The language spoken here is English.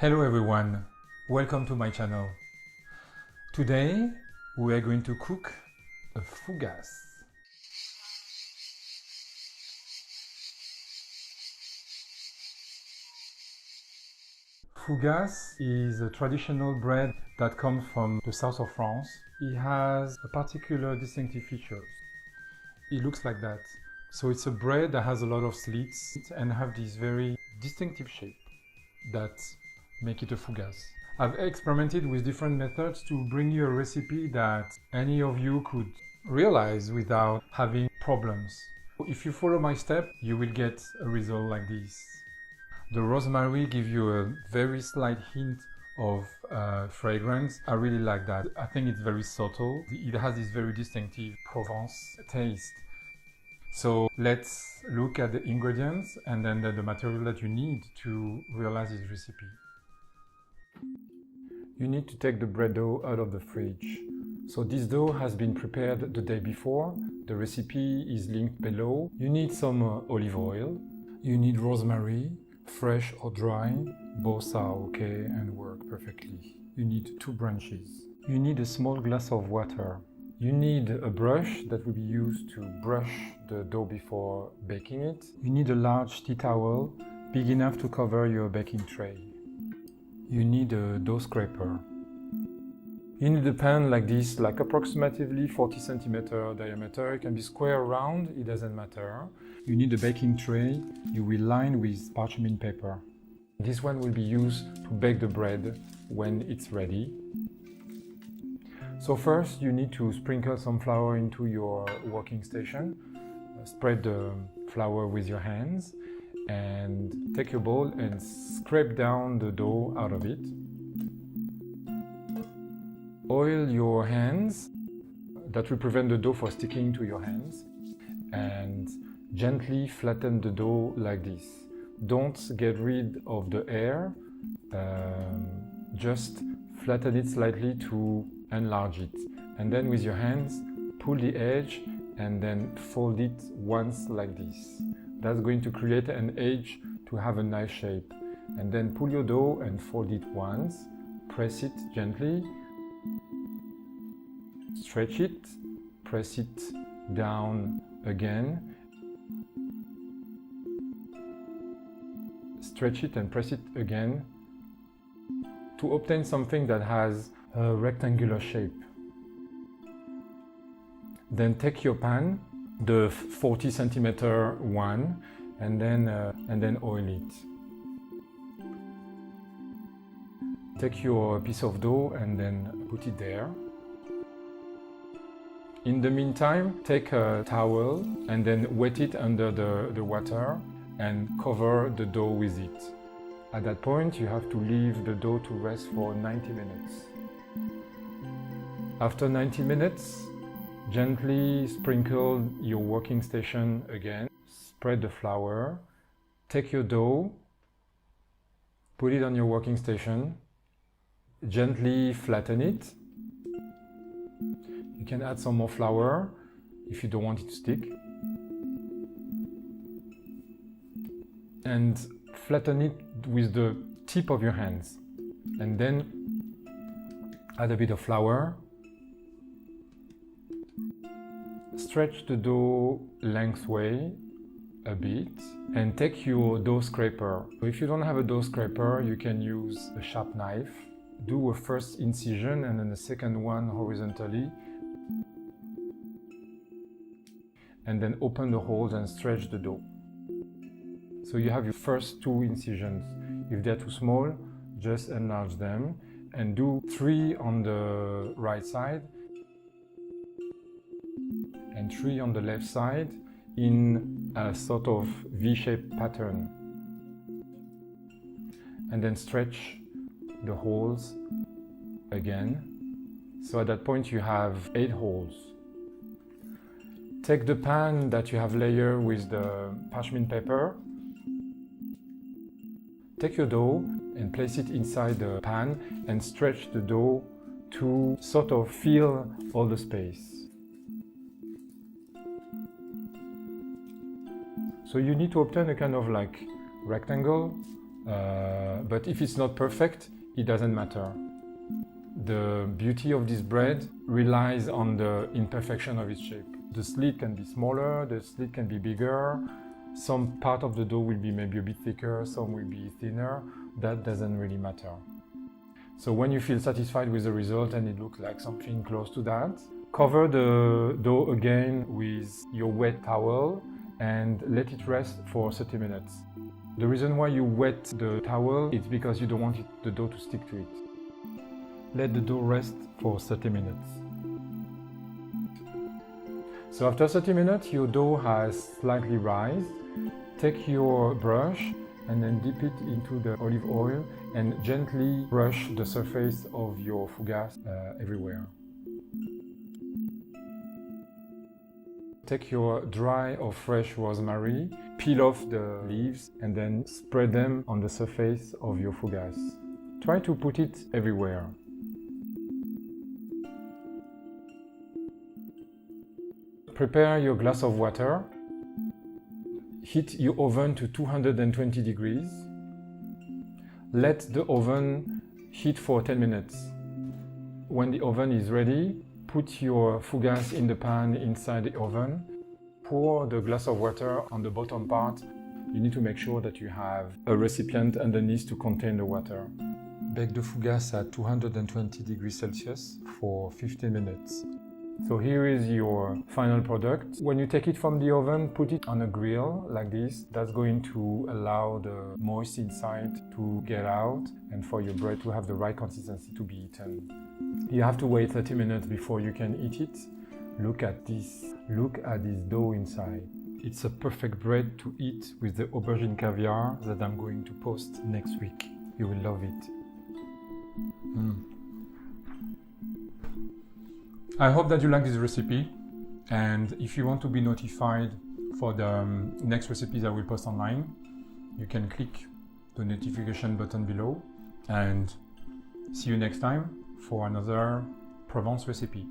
Hello everyone, welcome to my channel. Today we are going to cook a fougasse. Fougasse is a traditional bread that comes from the south of France. It has a particular distinctive features. It looks like that. So it's a bread that has a lot of slits and have this very distinctive shape that make it a fougasse. I've experimented with different methods to bring you a recipe that any of you could realize without having problems. If you follow my step, you will get a result like this. The rosemary gives you a very slight hint of fragrance. I really like that. I think it's very subtle. It has this very distinctive Provence taste. So let's look at the ingredients and then the material that you need to realize this recipe. You need to take the bread dough out of the fridge. So this dough has been prepared the day before. The recipe is linked below. You need some olive oil. You need rosemary, fresh or dry. Both are okay and work perfectly. You need 2 branches. You need a small glass of water. You need a brush that will be used to brush the dough before baking it. You need a large tea towel, big enough to cover your baking tray. You need a dough scraper. You need a pan like this, like approximately 40 cm diameter. It can be square or round, it doesn't matter. You need a baking tray. You will line with parchment paper. This one will be used to bake the bread when it's ready. So first you need to sprinkle some flour into your working station. Spread the flour with your hands and take your bowl and scrape down the dough out of it. Oil your hands. That will prevent the dough from sticking to your hands. And gently flatten the dough like this. Don't get rid of the air. Just flatten it slightly to enlarge it. And then with your hands, pull the edge and then fold it once like this. That's going to create an edge to have a nice shape. And then pull your dough and fold it once. Press it gently. Stretch it. Press it down again. Stretch it and press it again to obtain something that has a rectangular shape. Then take your pan, the 40 cm one, and then oil it. Take your piece of dough and then put it there. In the meantime, take a towel and then wet it under the water and cover the dough with it. At that point, you have to leave the dough to rest for 90 minutes. After 90 minutes, gently sprinkle your working station again. Spread the flour. Take your dough, put it on your working station. Gently flatten it. You can add some more flour if you don't want it to stick. And flatten it with the tip of your hands. And then add a bit of flour. Stretch the dough lengthwise a bit and take your dough scraper. If you don't have a dough scraper, you can use a sharp knife. Do a first incision and then a second one horizontally. And then open the holes and stretch the dough. So you have your first 2 incisions. If they're too small, just enlarge them and do 3 on the right side and 3 on the left side in a sort of V-shaped pattern. And then stretch the holes again. So at that point you have 8 holes. Take the pan that you have layered with the parchment paper. Take your dough and place it inside the pan and stretch the dough to sort of fill all the space. So you need to obtain a kind of like rectangle But if it's not perfect, it doesn't matter. The beauty of this bread relies on the imperfection of its shape. The slit can be smaller, the slit can be bigger, some part of the dough will be maybe a bit thicker, some will be thinner. That doesn't really matter. So when you feel satisfied with the result and it looks like something close to that, cover the dough again with your wet towel and let it rest for 30 minutes. The reason why you wet the towel is because you don't want the dough to stick to it. Let the dough rest for 30 minutes. So after 30 minutes, your dough has slightly rised. Take your brush and then dip it into the olive oil and gently brush the surface of your fougasse everywhere. Take your dry or fresh rosemary, peel off the leaves and then spread them on the surface of your fougasse. Try to put it everywhere. Prepare your glass of water. Heat your oven to 220 degrees. Let the oven heat for 10 minutes. When the oven is ready, put your fougasse in the pan inside the oven. Pour the glass of water on the bottom part. You need to make sure that you have a recipient underneath to contain the water. Bake the fougasse at 220 degrees Celsius for 15 minutes. So here is your final product. When you take it from the oven, put it on a grill like this. That's going to allow the moist inside to get out and for your bread to have the right consistency to be eaten. You have to wait 30 minutes before you can eat it. Look at this. Look at this dough inside. It's a perfect bread to eat with the aubergine caviar that I'm going to post next week. You will love it. I hope that you like this recipe, and if you want to be notified for the next recipes I will post online, you can click the notification button below, and see you next time for another Provence recipe.